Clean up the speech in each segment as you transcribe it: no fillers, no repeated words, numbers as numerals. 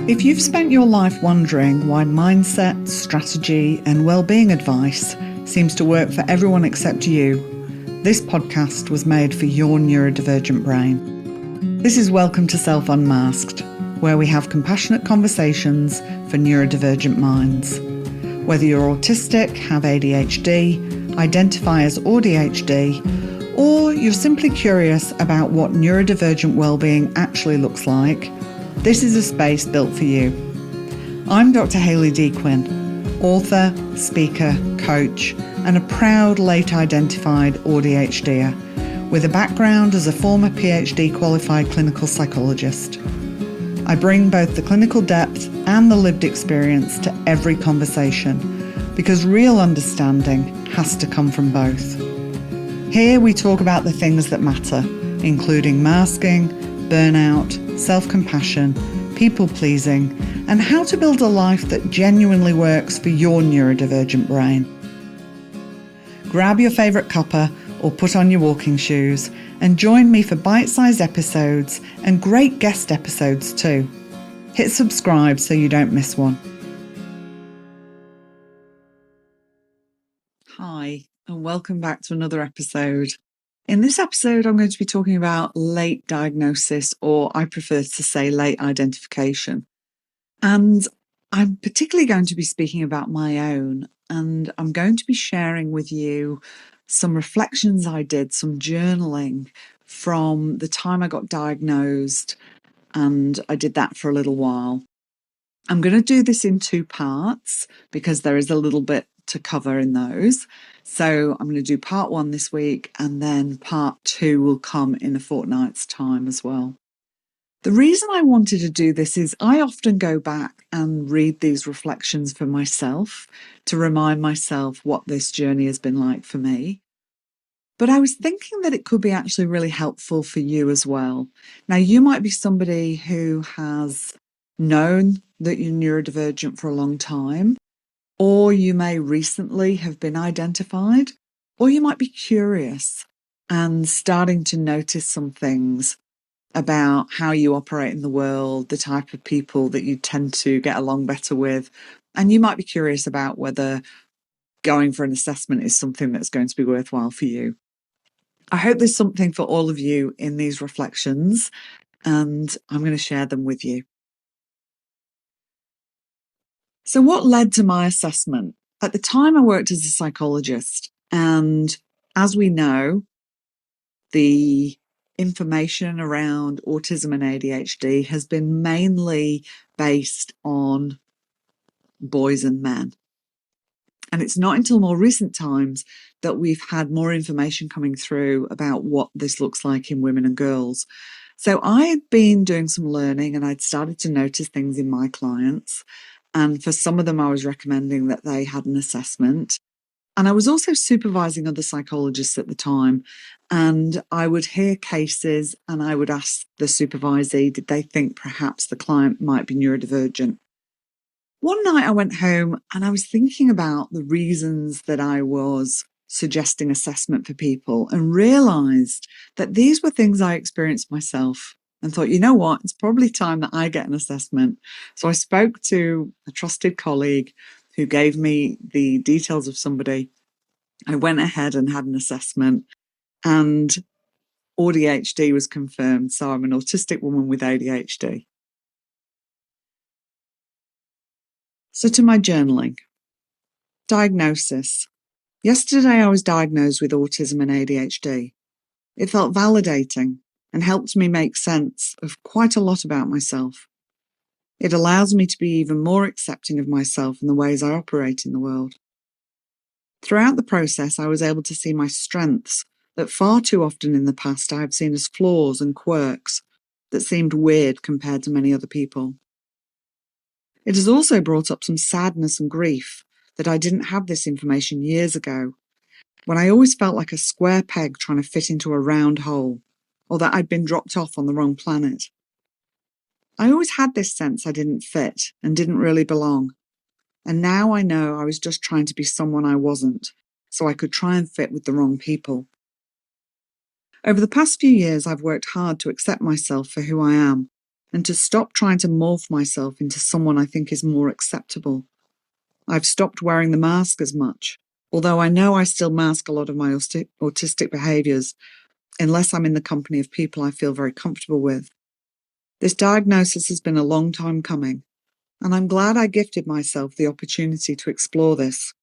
If you've spent your life wondering why mindset, strategy, and well-being advice seems to work for everyone except you, this podcast was made for your neurodivergent brain. This is Welcome to Self Unmasked, where we have compassionate conversations for neurodivergent minds. Whether you're autistic, have ADHD, identify as ADHD, or you're simply curious about what neurodivergent well-being actually looks like, this is a space built for you. I'm Dr. Hayley Quinn, author, speaker, coach, and a proud late identified ADHDer with a background as a former PhD qualified clinical psychologist. I bring both the clinical depth and the lived experience to every conversation because real understanding has to come from both. Here we talk about the things that matter, including masking, burnout, self-compassion, people-pleasing, and how to build a life that genuinely works for your neurodivergent brain. Grab your favourite cuppa or put on your walking shoes and join me for bite-sized episodes and great guest episodes too. Hit subscribe so you don't miss one. Hi, and welcome back to another episode. In this episode, I'm going to be talking about late diagnosis, or I prefer to say late identification. And I'm particularly going to be speaking about my own, and I'm going to be sharing with you some reflections I did, some journaling from the time I got diagnosed, and I did that for a little while. I'm going to do this in two parts because there is a little bit to cover in those. So I'm going to do part one this week, and then part two will come in a fortnight's time as well. The reason I wanted to do this is I often go back and read these reflections for myself to remind myself what this journey has been like for me. But I was thinking that it could be actually really helpful for you as well. Now, you might be somebody who has known that you're neurodivergent for a long time, or you may recently have been identified, or you might be curious and starting to notice some things about how you operate in the world, the type of people that you tend to get along better with. And you might be curious about whether going for an assessment is something that's going to be worthwhile for you. I hope there's something for all of you in these reflections, and I'm going to share them with you. So what led to my assessment? At the time, I worked as a psychologist, and as we know, the information around autism and ADHD has been mainly based on boys and men. And it's not until more recent times that we've had more information coming through about what this looks like in women and girls. So I had been doing some learning and I'd started to notice things in my clients. And for some of them, I was recommending that they had an assessment. And I was also supervising other psychologists at the time. And I would hear cases and I would ask the supervisee, did they think perhaps the client might be neurodivergent? One night I went home and I was thinking about the reasons that I was suggesting assessment for people and realised that these were things I experienced myself and thought, you know what, it's probably time that I get an assessment. So I spoke to a trusted colleague who gave me the details of somebody. I went ahead and had an assessment and ADHD was confirmed. So I'm an autistic woman with ADHD. So to my journaling. Diagnosis. Yesterday I was diagnosed with autism and ADHD. It felt validating and helped me make sense of quite a lot about myself. It allows me to be even more accepting of myself and the ways I operate in the world. Throughout the process, I was able to see my strengths that far too often in the past I have seen as flaws and quirks that seemed weird compared to many other people. It has also brought up some sadness and grief that I didn't have this information years ago, when I always felt like a square peg trying to fit into a round hole, or that I'd been dropped off on the wrong planet. I always had this sense I didn't fit and didn't really belong, and now I know I was just trying to be someone I wasn't, so I could try and fit with the wrong people. Over the past few years, I've worked hard to accept myself for who I am and to stop trying to morph myself into someone I think is more acceptable. I've stopped wearing the mask as much, although I know I still mask a lot of my autistic behaviours unless I'm in the company of people I feel very comfortable with. This diagnosis has been a long time coming, and I'm glad I gifted myself the opportunity to explore this.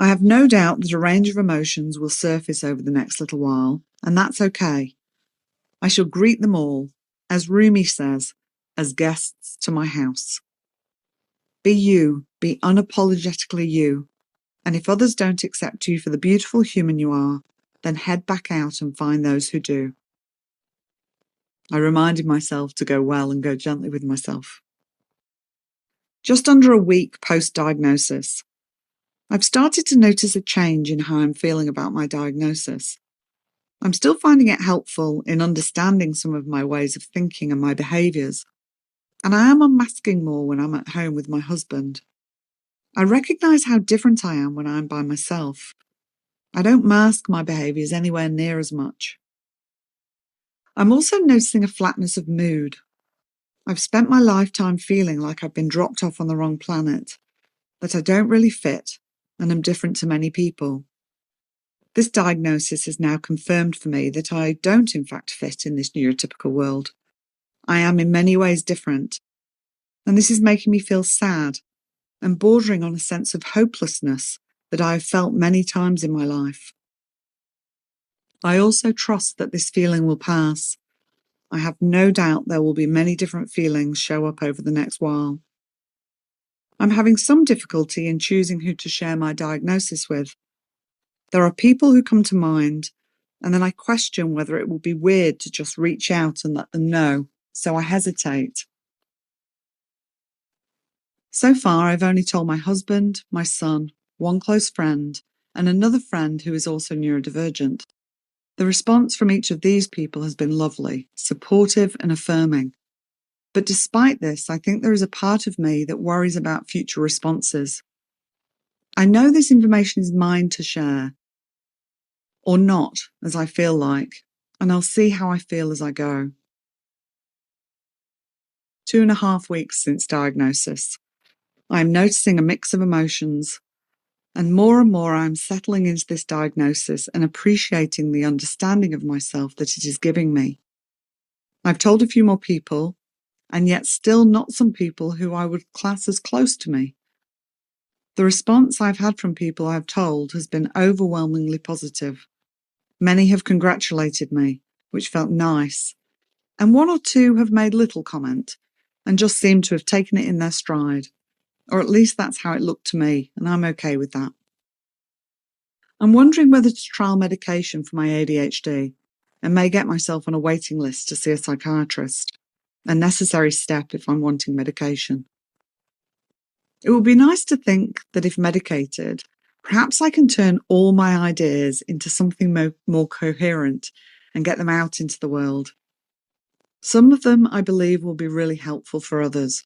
I have no doubt that a range of emotions will surface over the next little while, and that's okay. I shall greet them all, as Rumi says, as guests to my house. Be you, be unapologetically you, and if others don't accept you for the beautiful human you are, then head back out and find those who do. I reminded myself to go well and go gently with myself. Just under a week post-diagnosis, I've started to notice a change in how I'm feeling about my diagnosis. I'm still finding it helpful in understanding some of my ways of thinking and my behaviours, and I am unmasking more when I'm at home with my husband. I recognise how different I am when I'm by myself. I don't mask my behaviours anywhere near as much. I'm also noticing a flatness of mood. I've spent my lifetime feeling like I've been dropped off on the wrong planet, that I don't really fit, and am different to many people. This diagnosis has now confirmed for me that I don't in fact fit in this neurotypical world. I am in many ways different, and this is making me feel sad and bordering on a sense of hopelessness that I have felt many times in my life. I also trust that this feeling will pass. I have no doubt there will be many different feelings show up over the next while. I'm having some difficulty in choosing who to share my diagnosis with. There are people who come to mind, and then I question whether it would be weird to just reach out and let them know, so I hesitate. So far, I've only told my husband, my son, one close friend, and another friend who is also neurodivergent. The response from each of these people has been lovely, supportive and affirming. But despite this, I think there is a part of me that worries about future responses. I know this information is mine to share, or not, as I feel like, and I'll see how I feel as I go. 2.5 weeks since diagnosis. I am noticing a mix of emotions, and more I am settling into this diagnosis and appreciating the understanding of myself that it is giving me. I've told a few more people, and yet still not some people who I would class as close to me. The response I've had from people I've told has been overwhelmingly positive. Many have congratulated me, which felt nice, and one or two have made little comment and just seemed to have taken it in their stride, or at least that's how it looked to me, and I'm okay with that. I'm wondering whether to trial medication for my ADHD and may get myself on a waiting list to see a psychiatrist, a necessary step if I'm wanting medication. It would be nice to think that if medicated, perhaps I can turn all my ideas into something more coherent and get them out into the world. Some of them, I believe, will be really helpful for others.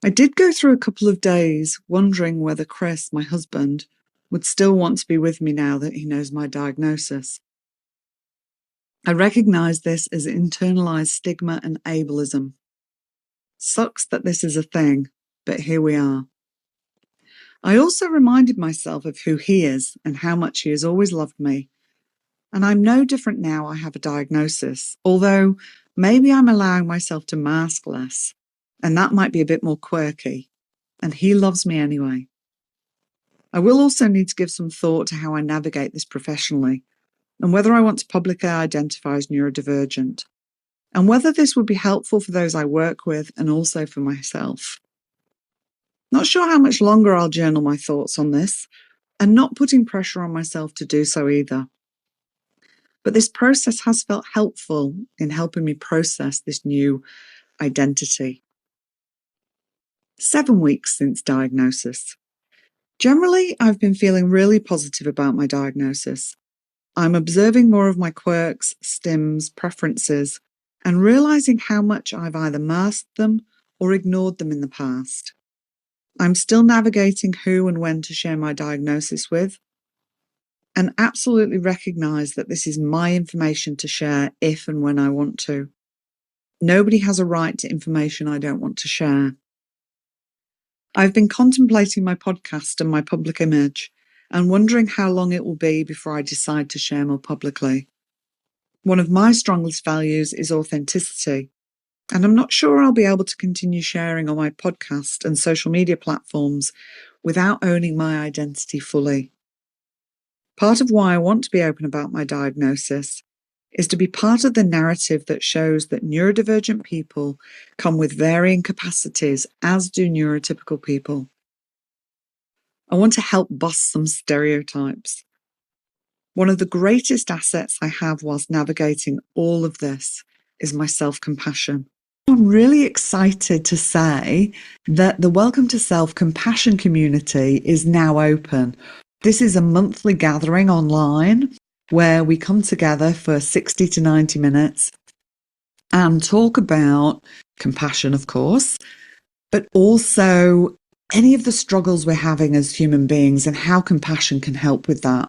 I did go through a couple of days wondering whether Chris, my husband, would still want to be with me now that he knows my diagnosis. I recognise this as internalised stigma and ableism. Sucks that this is a thing, but here we are. I also reminded myself of who he is and how much he has always loved me. And I'm no different now I have a diagnosis, although maybe I'm allowing myself to mask less, and that might be a bit more quirky. And he loves me anyway. I will also need to give some thought to how I navigate this professionally, and whether I want to publicly identify as neurodivergent, and whether this would be helpful for those I work with and also for myself. Not sure how much longer I'll journal my thoughts on this, and not putting pressure on myself to do so either. But this process has felt helpful in helping me process this new identity. 7 weeks since diagnosis. Generally, I've been feeling really positive about my diagnosis. I'm observing more of my quirks, stims, preferences, and realising how much I've either masked them or ignored them in the past. I'm still navigating who and when to share my diagnosis with, and absolutely recognise that this is my information to share if and when I want to. Nobody has a right to information I don't want to share. I've been contemplating my podcast and my public image and wondering how long it will be before I decide to share more publicly. One of my strongest values is authenticity, and I'm not sure I'll be able to continue sharing on my podcast and social media platforms without owning my identity fully. Part of why I want to be open about my diagnosis is to be part of the narrative that shows that neurodivergent people come with varying capacities, as do neurotypical people. I want to help bust some stereotypes. One of the greatest assets I have whilst navigating all of this is my self-compassion. I'm really excited to say that the Welcome to Self-Compassion community is now open. This is a monthly gathering online where we come together for 60 to 90 minutes and talk about compassion, of course, but also any of the struggles we're having as human beings and how compassion can help with that.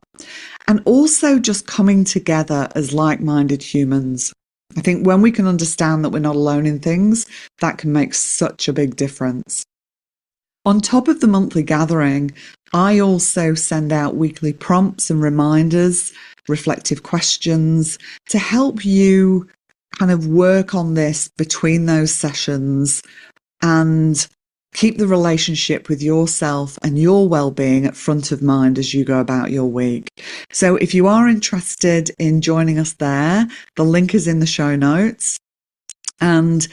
And also just coming together as like-minded humans. I think when we can understand that we're not alone in things, that can make such a big difference. On top of the monthly gathering, I also send out weekly prompts and reminders, reflective questions to help you kind of work on this between those sessions and keep the relationship with yourself and your well-being at front of mind as you go about your week. So if you are interested in joining us there, the link is in the show notes and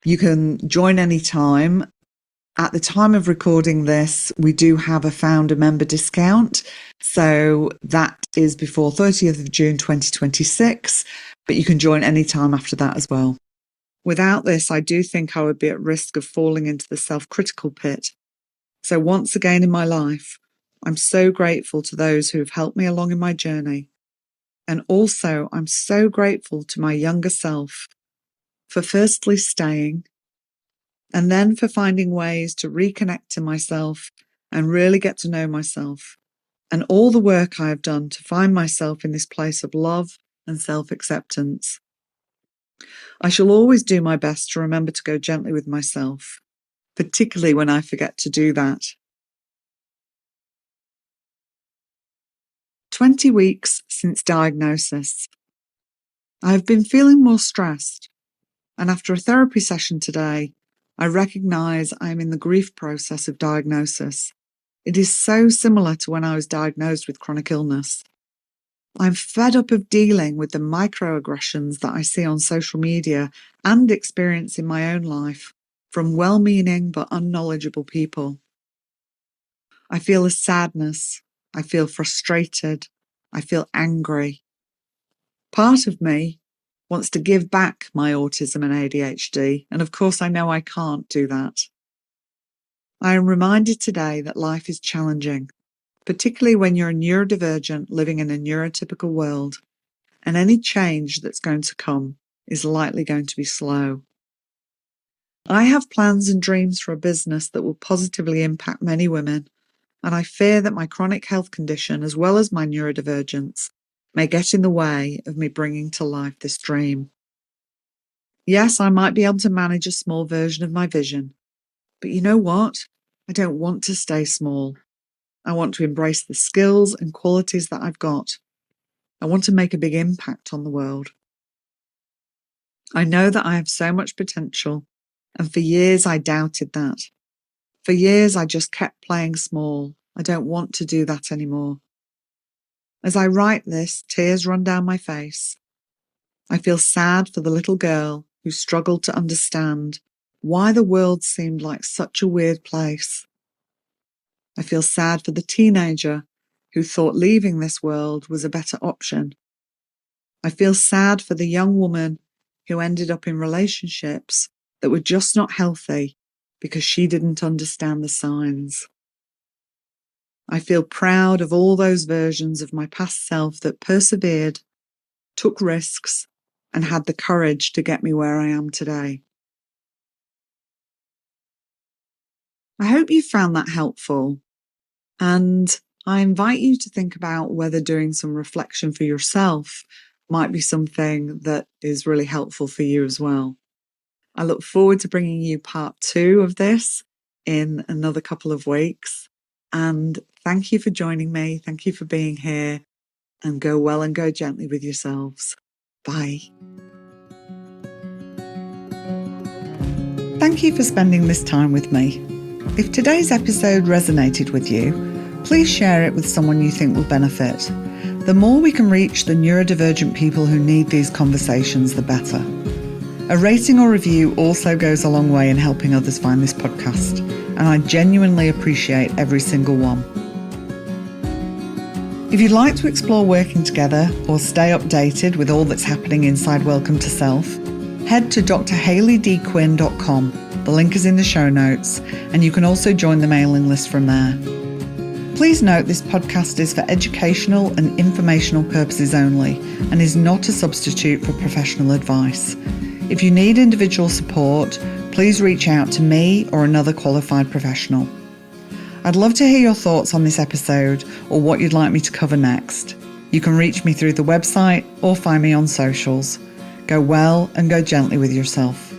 you can join anytime. At the time of recording this, we do have a founder member discount. So that is before 30th of June 2026, but you can join anytime after that as well. Without this, I do think I would be at risk of falling into the self-critical pit. So once again in my life, I'm so grateful to those who have helped me along in my journey. And also, I'm so grateful to my younger self for firstly staying, and then for finding ways to reconnect to myself and really get to know myself, and all the work I have done to find myself in this place of love and self-acceptance. I shall always do my best to remember to go gently with myself, particularly when I forget to do that. 20 weeks since diagnosis. I have been feeling more stressed, and after a therapy session today, I recognise I am in the grief process of diagnosis. It is so similar to when I was diagnosed with chronic illness. I'm fed up of dealing with the microaggressions that I see on social media and experience in my own life from well-meaning but unknowledgeable people. I feel a sadness. I feel frustrated. I feel angry. Part of me wants to give back my autism and ADHD, and of course I know I can't do that. I am reminded today that life is challenging, particularly when you're a neurodivergent living in a neurotypical world, and any change that's going to come is likely going to be slow. I have plans and dreams for a business that will positively impact many women, and I fear that my chronic health condition, as well as my neurodivergence, may get in the way of me bringing to life this dream. Yes, I might be able to manage a small version of my vision, but you know what? I don't want to stay small. I want to embrace the skills and qualities that I've got. I want to make a big impact on the world. I know that I have so much potential, and for years I doubted that. For years I just kept playing small. I don't want to do that anymore. As I write this, tears run down my face. I feel sad for the little girl who struggled to understand why the world seemed like such a weird place. I feel sad for the teenager who thought leaving this world was a better option. I feel sad for the young woman who ended up in relationships that were just not healthy because she didn't understand the signs. I feel proud of all those versions of my past self that persevered, took risks, and had the courage to get me where I am today. I hope you found that helpful, and I invite you to think about whether doing some reflection for yourself might be something that is really helpful for you as well. I look forward to bringing you part 2 of this in another couple of weeks. And thank you for joining me. Thank you for being here. And go well and go gently with yourselves. Bye. Thank you for spending this time with me. If today's episode resonated with you, please share it with someone you think will benefit. The more we can reach the neurodivergent people who need these conversations, the better. A rating or review also goes a long way in helping others find this podcast, and I genuinely appreciate every single one. If you'd like to explore working together or stay updated with all that's happening inside Welcome to Self, head to drhayleydquinn.com. The link is in the show notes, and you can also join the mailing list from there. Please note this podcast is for educational and informational purposes only and is not a substitute for professional advice. If you need individual support, please reach out to me or another qualified professional. I'd love to hear your thoughts on this episode or what you'd like me to cover next. You can reach me through the website or find me on socials. Go well and go gently with yourself.